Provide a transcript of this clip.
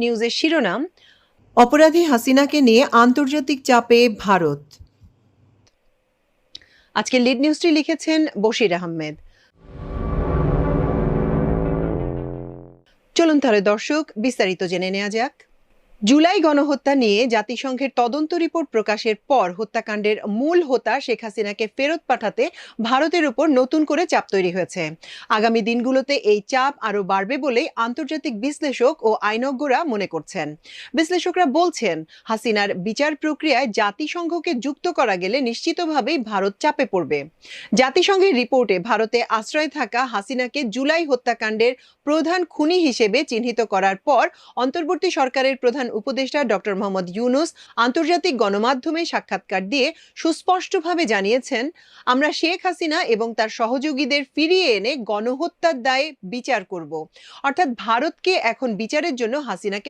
নিউজের শিরোনাম, অপরাধী হাসিনাকে নিয়ে আন্তর্জাতিক চাপে ভারত। আজকে লিড নিউজটি লিখেছেন বশির আহমেদ। চলুন তাহলে দর্শক বিস্তারিত জেনে নেওয়া যাক। জুলাই গণহত্যা নিয়ে জাতিসংঘের তদন্ত রিপোর্ট প্রকাশের পর হত্যাকাণ্ডের মূল হোতা শেখ হাসিনাকে ফেরত পাঠাতে ভারতের উপর নতুন করে চাপ তৈরি হয়েছে। আগামী দিনগুলোতে এই চাপ আরও বাড়বে বলেই আন্তর্জাতিক বিশ্লেষক ও আইনজ্ঞরা মনে করছেন। বিশ্লেষকরা বলছেন, হাসিনার বিচার প্রক্রিয়ায় জাতিসংঘকে যুক্ত করা গেলে নিশ্চিতভাবেই ভারত চাপে পড়বে। জাতিসংঘের রিপোর্টে ভারতে আশ্রয় থাকা হাসিনাকে জুলাই হত্যাকাণ্ডের প্রধান খুনি হিসেবে চিহ্নিত করার পর অন্তর্বর্তী সরকারের প্রধান উপদেষ্টা ডক্টর মোহাম্মদ ইউনূস আন্তর্জাতিক গণমাধ্যমে সাক্ষাৎকার দিয়ে সুস্পষ্টভাবে জানিয়েছেন, আমরা শেখ হাসিনা এবং তার সহযোগীদের ফিরিয়ে এনে গণহত্যার দায়ে বিচার করব। অর্থাৎ ভারতকে এখন বিচারের জন্য হাসিনাকে